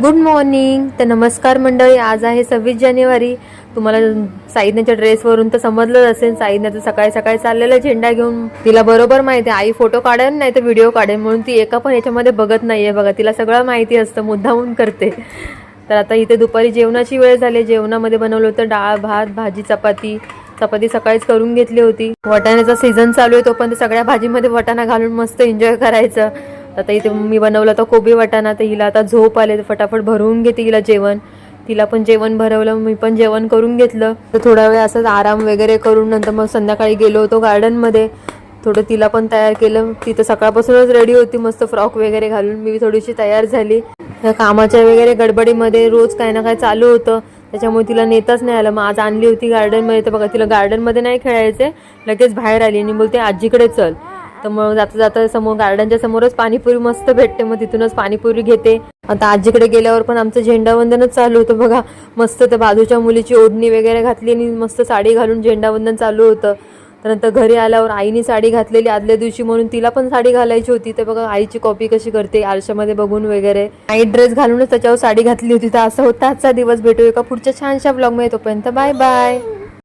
Good morning. तर नमस्कार मंडळी. आज आहे 26 जानेवारी. तुम्हाला साईदण्याच्या ड्रेसवरून तर समजलंच असेल. साईदण्याचं सकाळी सकाळी चाललेलं झेंडा घेऊन. तिला बरोबर माहिती आहे आई फोटो काढेल नाही तर व्हिडिओ काढेल, म्हणून ती एका पण याच्यामध्ये बघत नाहीये. बघा, तिला सगळं माहिती असतं, मुद्दामून करते. तर आता इथे दुपारी जेवणाची वेळ झाली. जेवणामध्ये बनवलं होतं डाळ भात भाजी चपाती. चपाती सकाळीच करून घेतली होती. वाटाण्याचा सीझन चालू आहे, तो पण सगळ्या भाजीमध्ये वाटाणा घालून मस्त एन्जॉय करायचं. आता इथे मी बनवलं तर कोबी वाटाणा. तर हिला आता झोप आले, तर फटाफट भरवून घेते हिला जेवण. तिला पण जेवण भरवलं, मी पण जेवण करून घेतलं. तर थोडा वेळ असंच आराम वगैरे करून नंतर मग संध्याकाळी गेलो होतो गार्डनमध्ये. थोडं तिला पण तयार केलं. ती तर सकाळपासूनच रेडी होती मस्त फ्रॉक वगैरे घालून. मी थोडीशी तयार झाली. या कामाच्या वगैरे गडबडीमध्ये रोज काही ना काही चालू होतं, त्याच्यामुळे तिला नेताच नाही आलं. मग आज आणली होती गार्डनमध्ये. तर बघा, तिला गार्डनमध्ये नाही खेळायचे, लगेच बाहेर आली आणि बोलते आजीकडे चल. तर मग जाता जाता समोर गार्डनच्या समोरच पाणीपुरी मस्त भेटते, मग तिथूनच पाणीपुरी घेते. आता आजीकडे गेल्यावर पण आमचं झेंडावंदनच चालू होतं. बघा मस्त त्या बाजूच्या मुलीची ओढणी वगैरे घातली आणि मस्त साडी घालून झेंडावंदन चालू होतं. त्यानंतर घरी आल्यावर आईने साडी घातलेली आदल्या दिवशी, म्हणून तिला पण साडी घालायची होती. तर बघा आईची कॉपी कशी करते आरशामध्ये बघून वगैरे. आई ड्रेस घालूनच त्याच्यावर साडी घातली होती. तर असं होता आजचा दिवस. भेटू एका पुढच्या छानशा ब्लॉगमध्ये. तोपर्यंत बाय बाय.